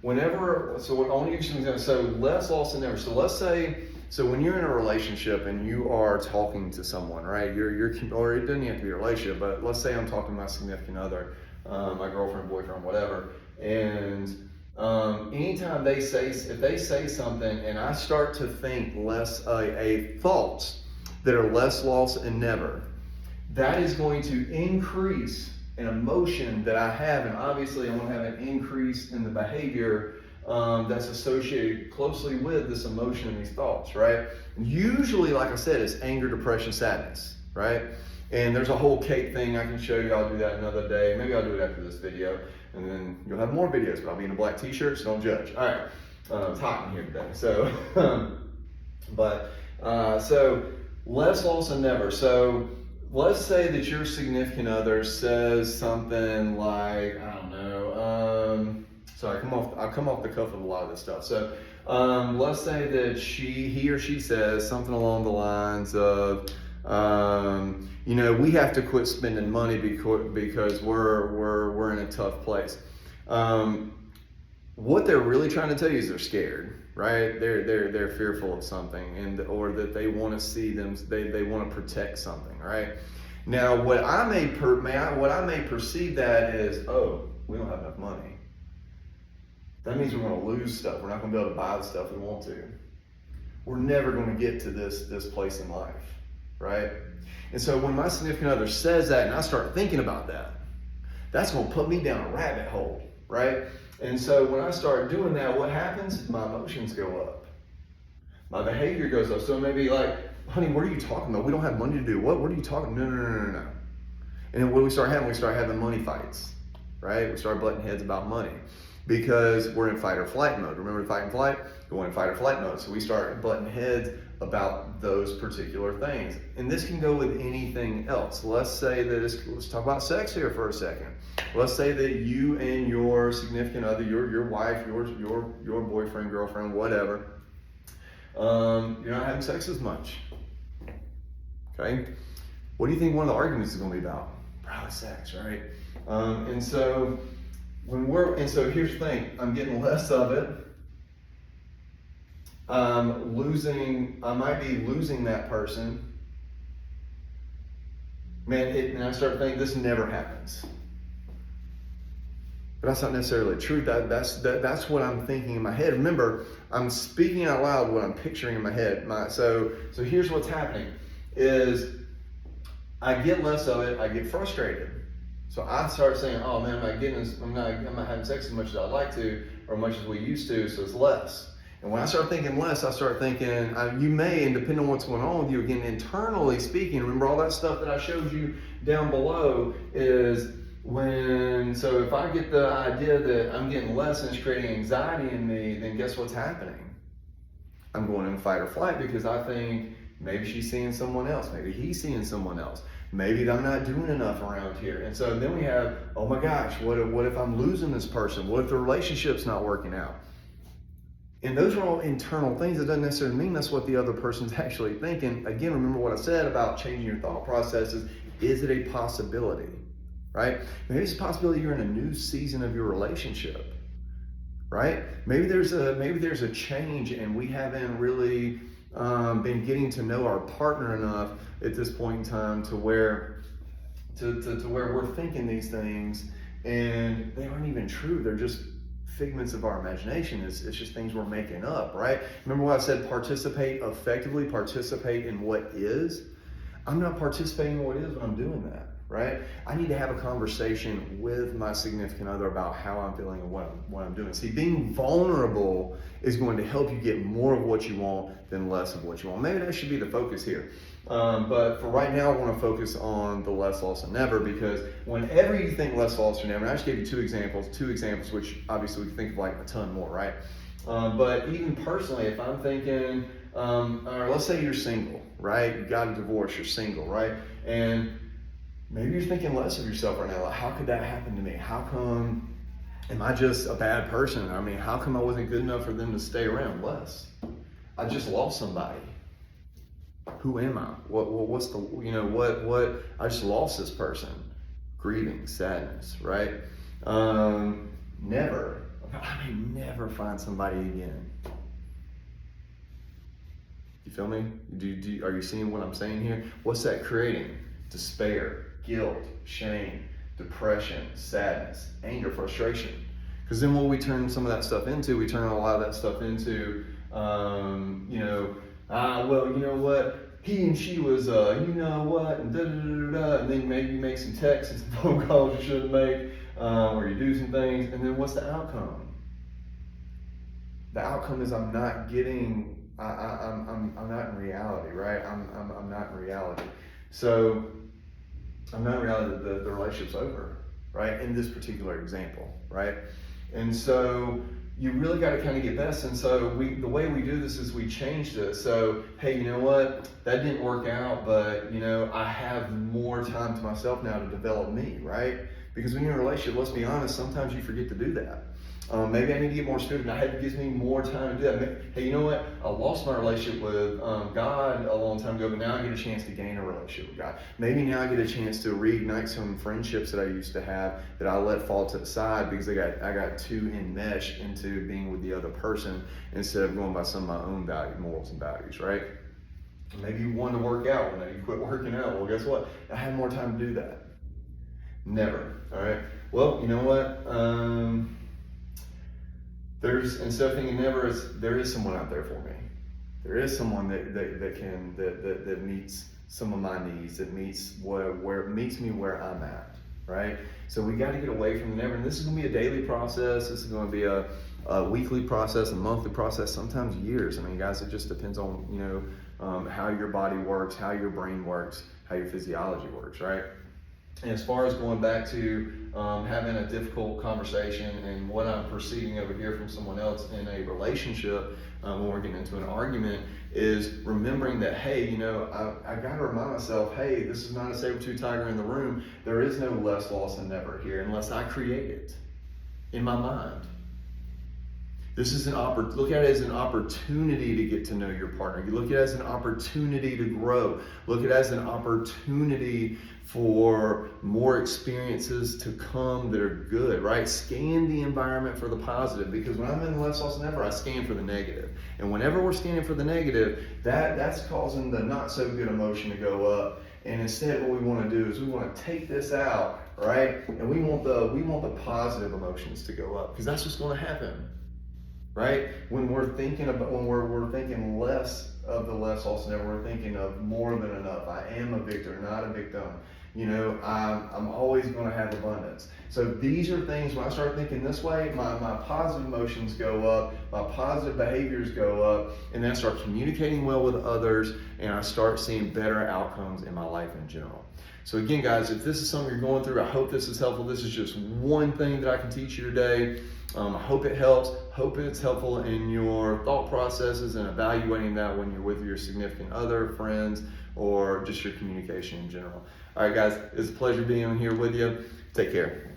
I want to give you some examples. So less loss than never. So let's say, so when you're in a relationship and you are talking to someone, right? Or it doesn't have to be a relationship, but let's say I'm talking to my significant other, my girlfriend, boyfriend, whatever, and anytime if they say something and I start to think thoughts that are less loss and never, that is going to increase an emotion that I have, and obviously I'm going to have an increase in the behavior that's associated closely with this emotion and these thoughts, right? Usually, like I said, it's anger, depression, sadness, right? And there's a whole cake thing I can show you. I'll do that another day. Maybe I'll do it after this video, and then you'll have more videos, but I'll be in a black t-shirt, so don't judge. All right, it's hot in here today. So, so less loss than never. So let's say that your significant other says something like, I don't know, so I come off the cuff of a lot of this stuff. So let's say that he or she says something along the lines of, we have to quit spending money because we're in a tough place. What they're really trying to tell you is they're scared, right? They're fearful of something, or that they want to see they want to protect something, right? Now, what I may perceive that is, oh, we don't have enough money. That means we're going to lose stuff. We're not going to be able to buy the stuff we want to. We're never going to get to this place in life, right? And so when my significant other says that and I start thinking about that, that's going to put me down a rabbit hole, right? And so when I start doing that, what happens? My emotions go up. My behavior goes up. So maybe like, honey, what are you talking about? We don't have money to do what? What are you talking? No. And then what do we start having? We start having money fights, right? We start butting heads about money because we're in fight or flight mode. Remember fight and flight? Go in fight or flight mode. So we start butting heads about those particular things. And this can go with anything else. Let's talk about sex here for a second. Let's say that you and your significant other, your wife, your boyfriend, girlfriend, whatever, you're not having sex as much. Okay? What do you think one of the arguments is going to be about? Probably sex, right? And so here's the thing, I'm getting less of it. I might be losing that person. And I start thinking this never happens. But that's not necessarily true. That's what I'm thinking in my head. Remember, I'm speaking out loud what I'm picturing in my head. So here's what's happening is I get less of it, I get frustrated. So I start saying, oh man, I'm not having sex as much as I'd like to, or as much as we used to, so it's less. And when I start thinking less, I start thinking, you may, and depending on what's going on with you, again, internally speaking, remember all that stuff that I showed you down below is so if I get the idea that I'm getting less and it's creating anxiety in me, then guess what's happening? I'm going in fight or flight because I think maybe she's seeing someone else, maybe he's seeing someone else. Maybe I'm not doing enough around here. And so then we have, oh my gosh, what if I'm losing this person? What if the relationship's not working out? And those are all internal things. It doesn't necessarily mean that's what the other person's actually thinking. Again, remember what I said about changing your thought processes. Is it a possibility, right? Maybe it's a possibility you're in a new season of your relationship, right? Maybe there's a change and we haven't really been getting to know our partner enough at this point in time to where we're thinking these things and they aren't even true. They're just figments of our imagination. It's just things we're making up, right? Remember what I said, participate effectively, participate in what is. I'm not participating in what is when I'm doing that, right? I need to have a conversation with my significant other about how I'm feeling and what I'm doing. See, being vulnerable is going to help you get more of what you want than less of what you want. Maybe that should be the focus here. But for right now, I want to focus on the less loss than never, because whenever you think less loss than never, and I just gave you two examples, which obviously we can think of like a ton more, right? But even personally, if I'm thinking, or let's say you're single, right? You got a divorce, you're single, right? And maybe you're thinking less of yourself right now. Like, how could that happen to me? How come, am I just a bad person? I mean, how come I wasn't good enough for them to stay around? Less. I just lost somebody. Who am I? I just lost this person. Grieving, sadness, right? Never. but I may never find somebody again. You feel me? Are you seeing what I'm saying here? What's that creating? Despair, guilt, shame, depression, sadness, anger, frustration. Because then what we turn some of that stuff into, we turn a lot of that stuff into, well, you know what? He and she was, you know what, and da-da-da-da-da, and then maybe you make some texts and some phone calls you shouldn't make, or you do some things, and then what's the outcome? The outcome is I'm not getting, I'm not in reality, right? I'm not in reality. So I'm not in reality that the relationship's over, right? In this particular example, right? And so you really got to kind of get best. And so the way we do this is we change this. So, hey, you know what? That didn't work out, but I have more time to myself now to develop me, right? Because when you're in a relationship, let's be honest, sometimes you forget to do that. Maybe I need to get more spiritual. It gives me more time to do that. Hey, you know what? I lost my relationship with God a long time ago, but now I get a chance to gain a relationship with God. Maybe now I get a chance to reignite some friendships that I used to have that I let fall to the side because I got too enmeshed into being with the other person instead of going by some of my own morals and values, right? Maybe you want to work out one day, you quit working out. Well, guess what? I had more time to do that. Never. All right. Well, you know what? Instead of thinking never, there is someone out there for me. There is someone that meets some of my needs, that meets meets me where I'm at, right? So we got to get away from the never. And this is going to be a daily process. This is going to be a weekly process, a monthly process, sometimes years. I mean, guys, it just depends on how your body works, how your brain works, how your physiology works, right? And as far as going back to having a difficult conversation and what I'm perceiving over here from someone else in a relationship when we're getting into an argument is remembering that, hey, I got to remind myself, hey, this is not a saber-tooth tiger in the room. There is no less loss than never here unless I create it in my mind. This is look at it as an opportunity to get to know your partner. You look at it as an opportunity to grow. Look at it as an opportunity for more experiences to come that are good, right? Scan the environment for the positive, because when I'm in less loss than ever, I scan for the negative. And whenever we're scanning for the negative, that's causing the not so good emotion to go up. And instead what we want to do is we want to take this out, right? And we want the positive emotions to go up, because that's what's going to happen. Right? When we're thinking less of the less loss than ever, we're thinking of more than enough. I am a victor, not a victim. I'm always going to have abundance. So these are things, when I start thinking this way, my positive emotions go up, my positive behaviors go up, and then I start communicating well with others, and I start seeing better outcomes in my life in general. So again, guys, if this is something you're going through, I hope this is helpful. This is just one thing that I can teach you today. I hope it helps. Hope it's helpful in your thought processes and evaluating that when you're with your significant other, friends, or just your communication in general. All right, guys, it's a pleasure being here with you. Take care.